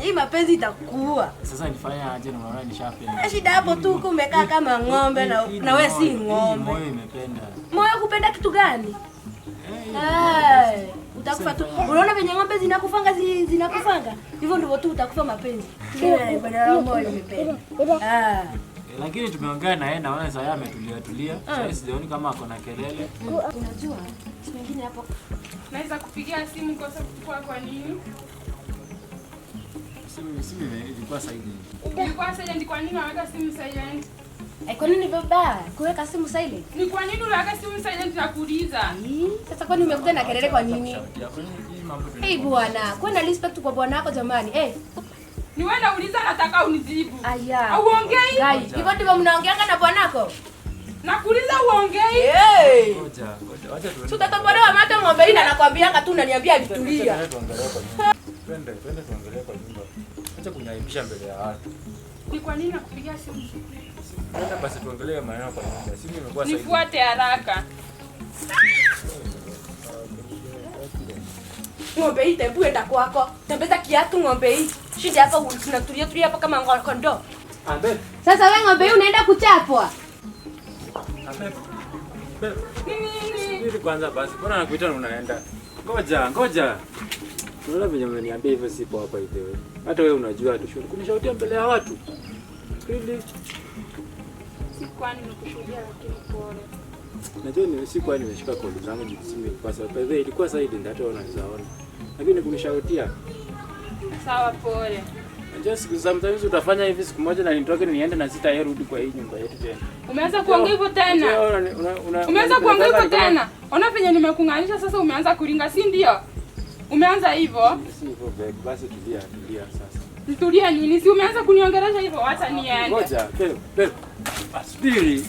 kudanganya. Hii mapenzi itakuua. Sasa nifanye aje na unaona nishapenda. Shida hapo tu umekaa kama ng'ombe na wewe si ng'ombe. Moyo imependa. Moyo kupenda kitu gani? Utakufa tu. Unaona venye ng'ombe zinakufanga? Hivyo ndivyo tu utakufa mapenzi. Ndio bwana moyo imependa. Lakini tumeongea na yeye naona sasa ametulia. Sasa sijaoni kama ako na kelele. Unajua, siku nyingine hapo naweza kupigia simu kwa nini? Simu ilikuwa silent. Ilikuwa silent, kwa nini unaweka simu silent? Kwa nini baba? Kuweka simu silent? Ni kwa nini unaweka simu silent na kuuliza? Sasa kwani umekuja na kelele kwa nini? Bwana, kwa na respect kwa bwana wako jamani. Ni wewe unauliza, nataka unijibu. Aya. Au ongei? Gai, hivyo ndivyo mnaongeanga na bwanako? Nakuuliza uongei? Ngoja. Acha tu. Tutatobolewa macho ng'ombe hii na nakwambianga tu unaniambia vitulia. Twende tuangalie kwa nyumba. Acha kunyaibisha mbele ya watu. Ni kwa nini nakupigia simu? Twende basi tuangalie maneno kwa nyumba. Simu imekuwa silent. Nifuate haraka. Ng'ombe hii tebu enda kwako. Tembeza kiatu ng'ombe hii. Shida hapa tunatulia hapa kama kondoo. Ambe. Sasa wewe ng'ombe hii unaenda kuchapwa. Ambe. Nini? Subiri kwanza basi. Mbona nakuita na unaenda? Ngoja. Unaona venye umeniambia hivyo sipo hapa hivi. Hata wewe unajua tu shule. Kunishautia mbele ya watu. Really? Sikwani nikushuhudia lakini pole. Najua ni siku nimeshika kodi zangu jisimi kwa sababu ilikuwa silent hata unaweza ona. Lakini kunishautia. Sawa, pole. Najua siku sometimes utafanya hivi siku moja na nitoke niende na sitarudi kwa hii nyumba yetu tena. Umeanza kuongea hivyo tena? Umeanza kuongea hivyo tena? Ona penye nimekung'anisha sasa umeanza kulinga, si ndio? Umeanza hivyo? Si hivyo babe, basi tulia sasa. Nitulia nini? Si umeanza kuniongelesha hivyo, acha niende. Ngoja, babe. Asubiri.